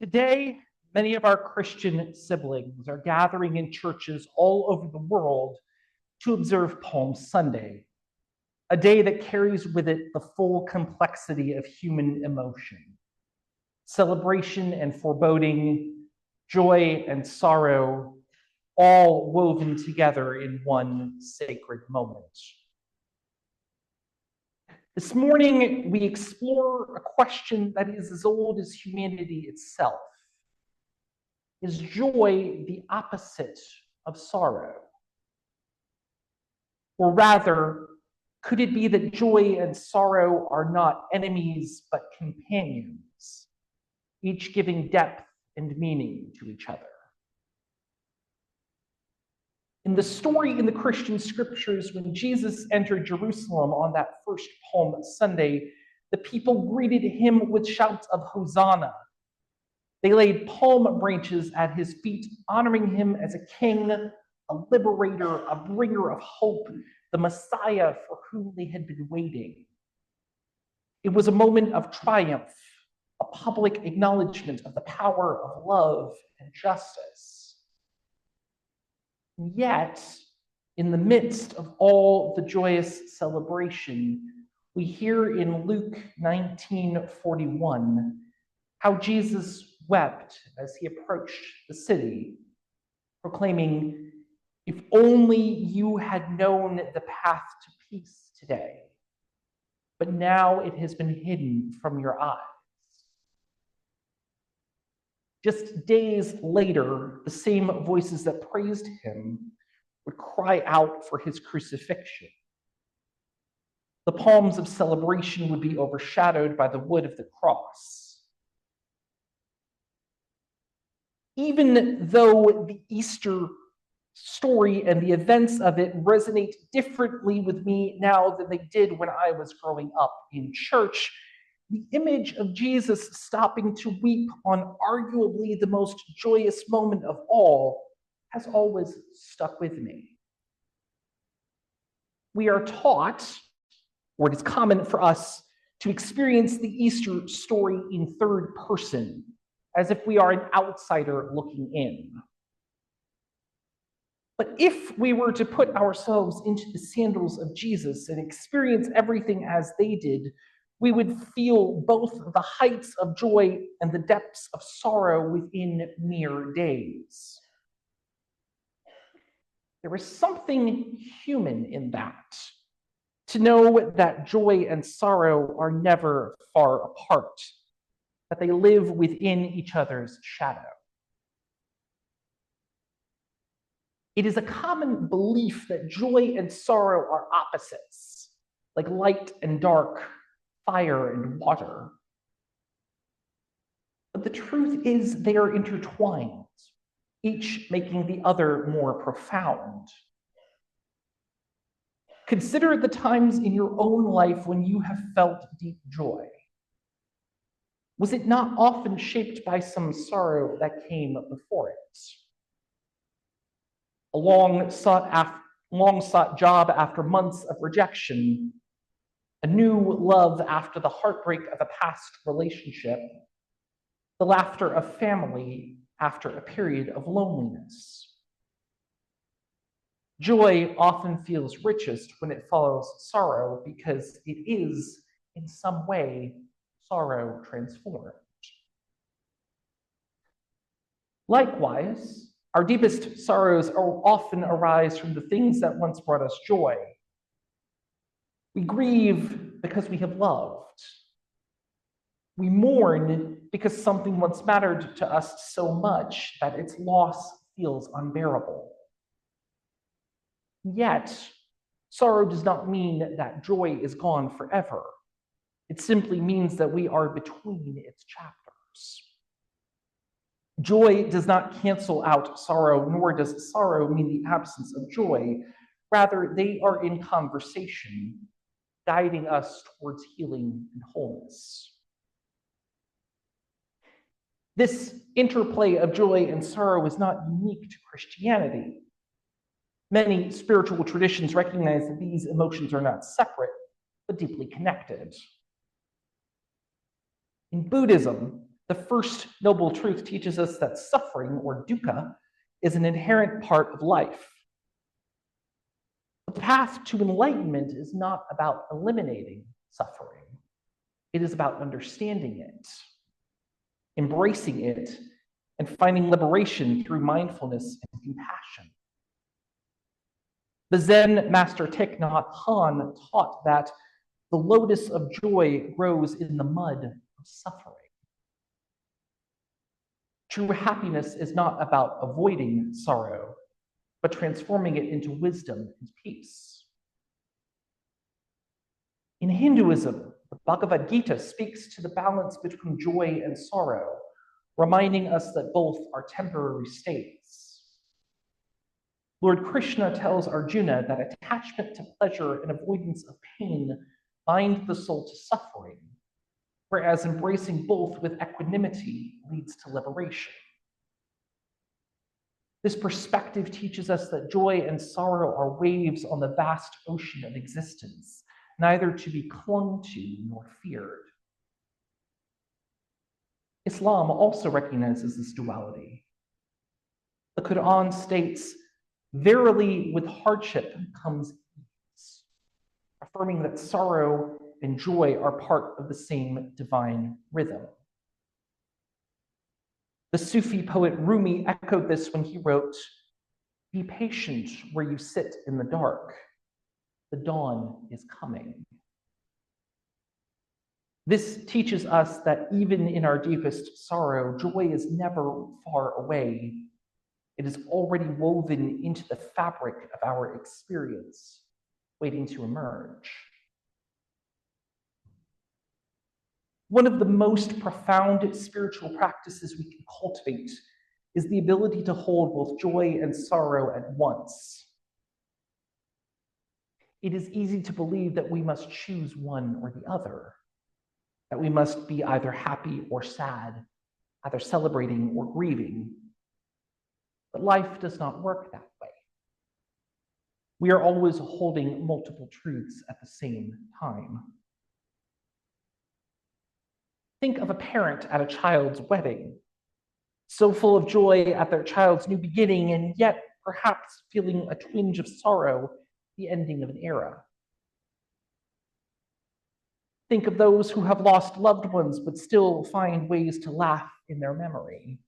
Today, many of our Christian siblings are gathering in churches all over the world to observe Palm Sunday, a day that carries with it the full complexity of human emotion, celebration and foreboding, joy and sorrow, all woven together in one sacred moment. This morning, we explore a question that is as old as humanity itself. Is joy the opposite of sorrow? Or rather, could it be that joy and sorrow are not enemies but companions, each giving depth and meaning to each other? In the story in the Christian scriptures, when Jesus entered Jerusalem on that first Palm Sunday, the people greeted him with shouts of Hosanna. They laid palm branches at his feet, honoring him as a king, a liberator, a bringer of hope, the Messiah for whom they had been waiting. It was a moment of triumph, a public acknowledgement of the power of love and justice. Yet, in the midst of all the joyous celebration, we hear in Luke 19:41 how Jesus wept as he approached the city, proclaiming, "If only you had known the path to peace today, but now it has been hidden from your eyes." Just days later, the same voices that praised him would cry out for his crucifixion. The palms of celebration would be overshadowed by the wood of the cross. Even though the Easter story and the events of it resonate differently with me now than they did when I was growing up in church, the image of Jesus stopping to weep on arguably the most joyous moment of all has always stuck with me. We are taught, or it is common for us, to experience the Easter story in third person, as if we are an outsider looking in. But if we were to put ourselves into the sandals of Jesus and experience everything as they did, we would feel both the heights of joy and the depths of sorrow within mere days. There is something human in that, to know that joy and sorrow are never far apart, that they live within each other's shadow. It is a common belief that joy and sorrow are opposites, like light and dark, fire and water. But the truth is they are intertwined, each making the other more profound. Consider the times in your own life when you have felt deep joy. Was it not often shaped by some sorrow that came before it? A long-sought job after months of rejection, a new love after the heartbreak of a past relationship, the laughter of family after a period of loneliness. Joy often feels richest when it follows sorrow because it is, in some way, sorrow transformed. Likewise, our deepest sorrows often arise from the things that once brought us joy. We grieve because we have loved. We mourn because something once mattered to us so much that its loss feels unbearable. Yet, sorrow does not mean that joy is gone forever. It simply means that we are between its chapters. Joy does not cancel out sorrow, nor does sorrow mean the absence of joy. Rather, they are in conversation, guiding us towards healing and wholeness. This interplay of joy and sorrow is not unique to Christianity. Many spiritual traditions recognize that these emotions are not separate, but deeply connected. In Buddhism, The first noble truth teaches us that suffering, or dukkha, is an inherent part of life. The path to enlightenment is not about eliminating suffering. It is about understanding it, embracing it, and finding liberation through mindfulness and compassion. The Zen master Thich Nhat Hanh taught that the lotus of joy grows in the mud of suffering. True happiness is not about avoiding sorrow, but transforming it into wisdom and peace. In Hinduism, the Bhagavad Gita speaks to the balance between joy and sorrow, reminding us that both are temporary states. Lord Krishna tells Arjuna that attachment to pleasure and avoidance of pain bind the soul to suffering, whereas embracing both with equanimity leads to liberation. This perspective teaches us that joy and sorrow are waves on the vast ocean of existence, neither to be clung to nor feared. Islam also recognizes this duality. The Quran states, "Verily, with hardship comes ease," affirming that sorrow and joy are part of the same divine rhythm. The Sufi poet Rumi echoed this when he wrote, "Be patient where you sit in the dark. The dawn is coming." This teaches us that even in our deepest sorrow, joy is never far away. It is already woven into the fabric of our experience, waiting to emerge. One of the most profound spiritual practices we can cultivate is the ability to hold both joy and sorrow at once. It is easy to believe that we must choose one or the other, that we must be either happy or sad, either celebrating or grieving. But life does not work that way. We are always holding multiple truths at the same time. Think of a parent at a child's wedding, so full of joy at their child's new beginning, and yet perhaps feeling a twinge of sorrow at the ending of an era. Think of those who have lost loved ones but still find ways to laugh in their memory.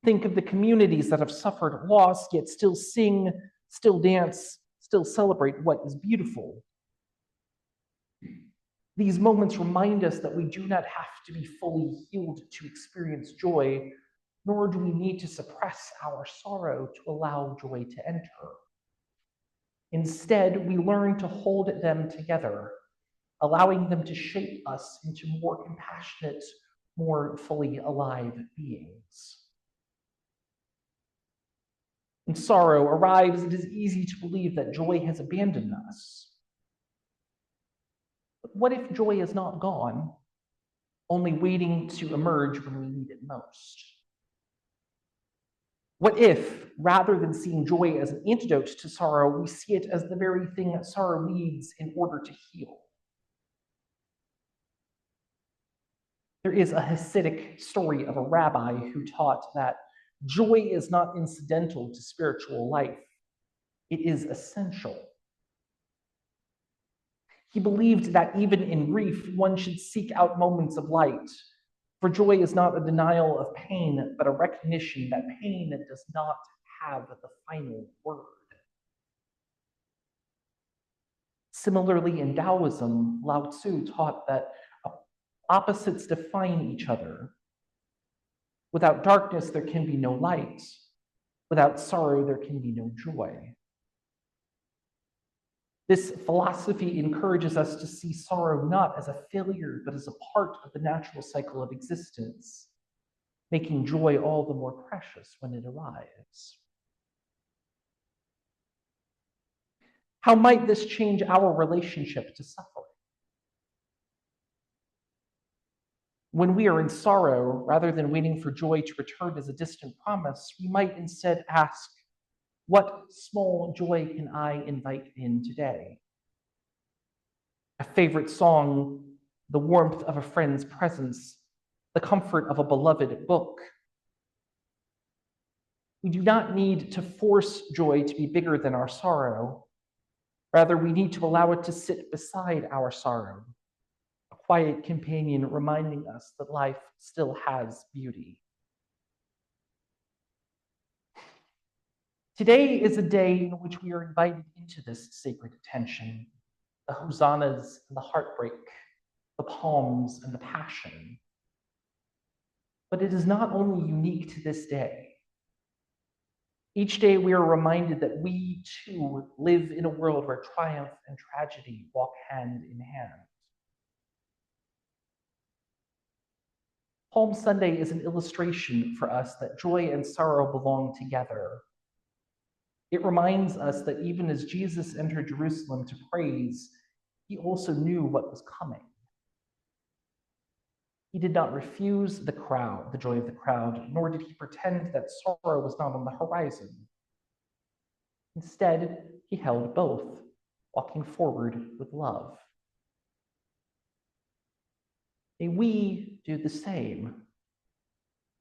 Think of the communities that have suffered loss yet still sing, still dance, still celebrate what is beautiful. These moments remind us that we do not have to be fully healed to experience joy, nor do we need to suppress our sorrow to allow joy to enter. Instead, we learn to hold them together, allowing them to shape us into more compassionate, more fully alive beings. When sorrow arrives, it is easy to believe that joy has abandoned us. But what if joy is not gone, only waiting to emerge when we need it most? What if, rather than seeing joy as an antidote to sorrow, we see it as the very thing that sorrow needs in order to heal? There is a Hasidic story of a rabbi who taught that joy is not incidental to spiritual life. It is essential. He believed that even in grief, one should seek out moments of light, for joy is not a denial of pain, but a recognition that pain does not have the final word. Similarly, in Taoism, Lao Tzu taught that opposites define each other. Without darkness, there can be no light. Without sorrow, there can be no joy. This philosophy encourages us to see sorrow not as a failure, but as a part of the natural cycle of existence, making joy all the more precious when it arrives. How might this change our relationship to suffering? When we are in sorrow, rather than waiting for joy to return as a distant promise, we might instead ask, what small joy can I invite in today? A favorite song, the warmth of a friend's presence, the comfort of a beloved book. We do not need to force joy to be bigger than our sorrow. Rather, we need to allow it to sit beside our sorrow, a quiet companion reminding us that life still has beauty. Today is a day in which we are invited into this sacred tension, the hosannas and the heartbreak, the palms and the passion. But it is not only unique to this day. Each day we are reminded that we too live in a world where triumph and tragedy walk hand in hand. Palm Sunday is an illustration for us that joy and sorrow belong together. It reminds us that even as Jesus entered Jerusalem to praise, he also knew what was coming. He did not refuse the crowd, the joy of the crowd, nor did he pretend that sorrow was not on the horizon. Instead, he held both, walking forward with love. May we do the same.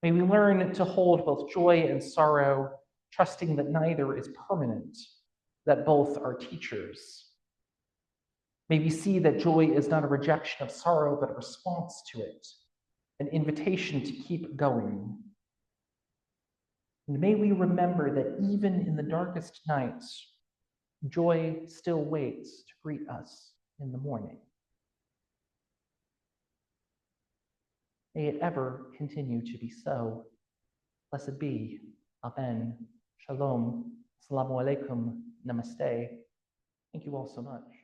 May we learn to hold both joy and sorrow, trusting that neither is permanent, that both are teachers. May we see that joy is not a rejection of sorrow, but a response to it, an invitation to keep going. And may we remember that even in the darkest nights, joy still waits to greet us in the morning. May it ever continue to be so. Blessed be. Amen. Shalom. Assalamu alaikum. Namaste. Thank you all so much.